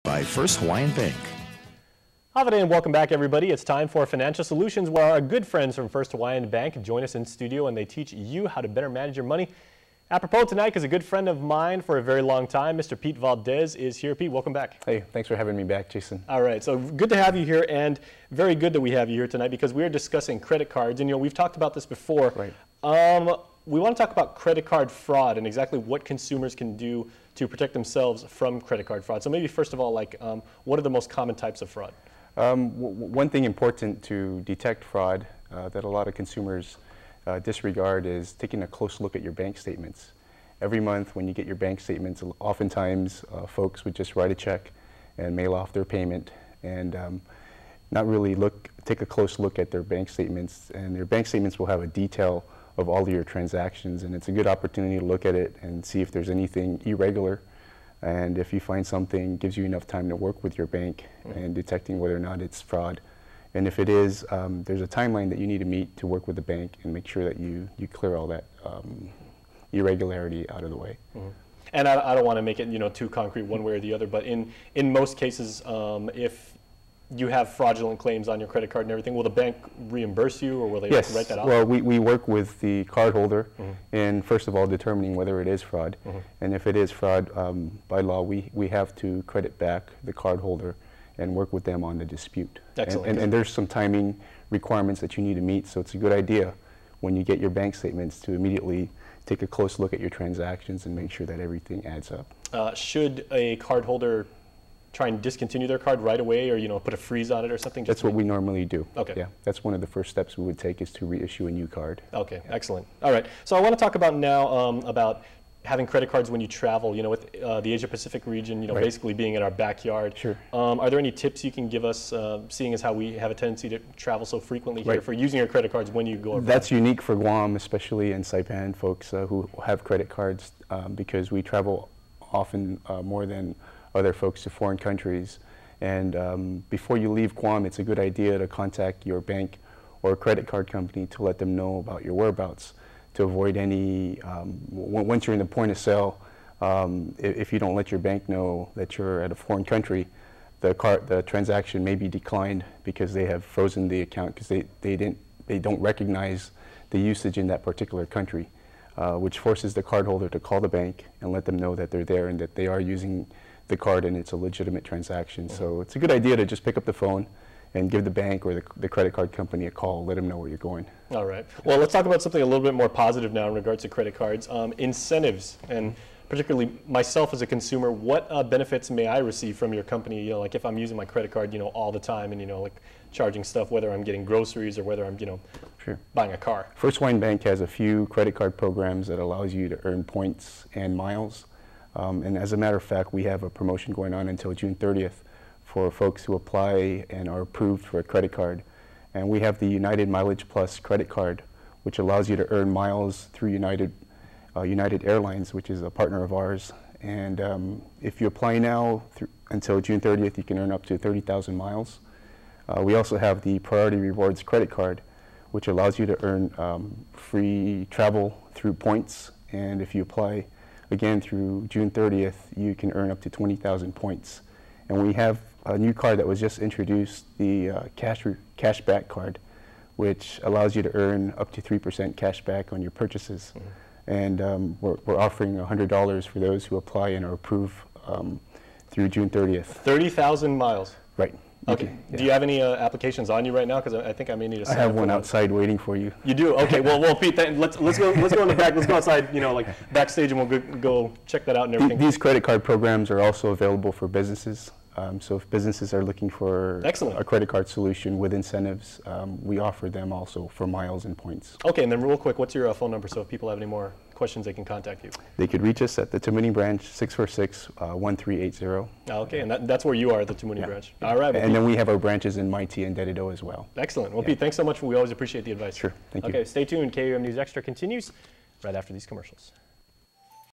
by First Hawaiian Bank. Havade and welcome back, everybody. It's time for Financial Solutions, where our good friends from First Hawaiian Bank join us in studio and they teach you how to better manage your money. Apropos tonight, because a good friend of mine for a very long time, Mr. Pete Valdez, is here. Pete, welcome back. Hey, thanks for having me back, Jason. All right, so good to have you here, and very good that we have you here tonight because we are discussing credit cards, and we've talked about this before. Right. We want to talk about credit card fraud and exactly what consumers can do to protect themselves from credit card fraud. So maybe first of all, what are the most common types of fraud? One thing important to detect fraud that a lot of consumers disregard is taking a close look at your bank statements. Every month when you get your bank statements, oftentimes folks would just write a check and mail off their payment and not really take a close look at their bank statements. And their bank statements will have a detail of all of your transactions, and it's a good opportunity to look at it and see if there's anything irregular. And if you find something, gives you enough time to work with your bank and detecting whether or not it's fraud. And if it is, there's a timeline that you need to meet to work with the bank and make sure that you clear all that irregularity out of the way. And I don't want to make it too concrete one way or the other, but in most cases, if you have fraudulent claims on your credit card and everything, will the bank reimburse you, or will they write that off? Well, we work with the cardholder in, first of all, determining whether it is fraud. And if it is fraud, by law, we have to credit back the cardholder and work with them on the dispute. Excellent. And there's some timing requirements that you need to meet, so it's a good idea when you get your bank statements to immediately take a close look at your transactions and make sure that everything adds up. Should a cardholder try and discontinue their card right away, or put a freeze on it or something? That's what we normally do. Okay. Yeah, that's one of the first steps we would take, is to reissue a new card. Okay, excellent. All right, so I want to talk about now about having credit cards when you travel, with the Asia Pacific region, Right. basically being in our backyard. Sure. Are there any tips you can give us, seeing as how we have a tendency to travel so frequently here, Right. for using your credit cards when you go abroad? That's unique for Guam, especially in Saipan, folks who have credit cards, because we travel often more than other folks to foreign countries. And before you leave Guam, it's a good idea to contact your bank or credit card company to let them know about your whereabouts, to avoid any, once you're in the point of sale, if you don't let your bank know that you're at a foreign country, the transaction may be declined because they have frozen the account because they don't recognize the usage in that particular country, which forces the cardholder to call the bank and let them know that they're there and that they are using the card and it's a legitimate transaction. So it's a good idea to just pick up the phone and give the bank or the credit card company a call, let them know where you're going. All right. Well, let's talk about something a little bit more positive now in regards to credit cards. Incentives, and particularly myself as a consumer, what benefits may I receive from your company? Like if I'm using my credit card, all the time, and like charging stuff, whether I'm getting groceries or whether I'm, Sure. buying a car. First Hawaiian Bank has a few credit card programs that allows you to earn points and miles. And as a matter of fact, we have a promotion going on until June 30th for folks who apply and are approved for a credit card. And we have the United Mileage Plus credit card, which allows you to earn miles through United Airlines, which is a partner of ours. And if you apply now until June 30th, you can earn up to 30,000 miles. We also have the Priority Rewards credit card, which allows you to earn free travel through points. And if you apply again through June 30th, you can earn up to 20,000 points. And we have a new card that was just introduced, the cashback card, which allows you to earn up to 3% cash back on your purchases. And we're offering $100 for those who apply and are approved through June 30th. 30,000 miles. Right. Okay. Do you have any applications on you right now? Because I think I may need to sign I have up one for outside waiting for you. You do? Okay. Well, Pete, let's go in the back. Let's go outside. Like backstage, and we'll go check that out and everything. These credit card programs are also available for businesses. So if businesses are looking for Excellent. a credit card solution with incentives, we offer them also for miles and points. Okay. And then real quick, what's your phone number? So if people have any more questions, they can contact you. They could reach us at the Tamuni branch, 646-1380. Okay, and that's where you are at the Tamuni branch. All right. Well, and then we have our branches in Maiti and Dedido as well. Excellent. Well, Pete, thanks so much. We always appreciate the advice. Sure. Thank you. Okay, stay tuned. KUAM News Extra continues right after these commercials.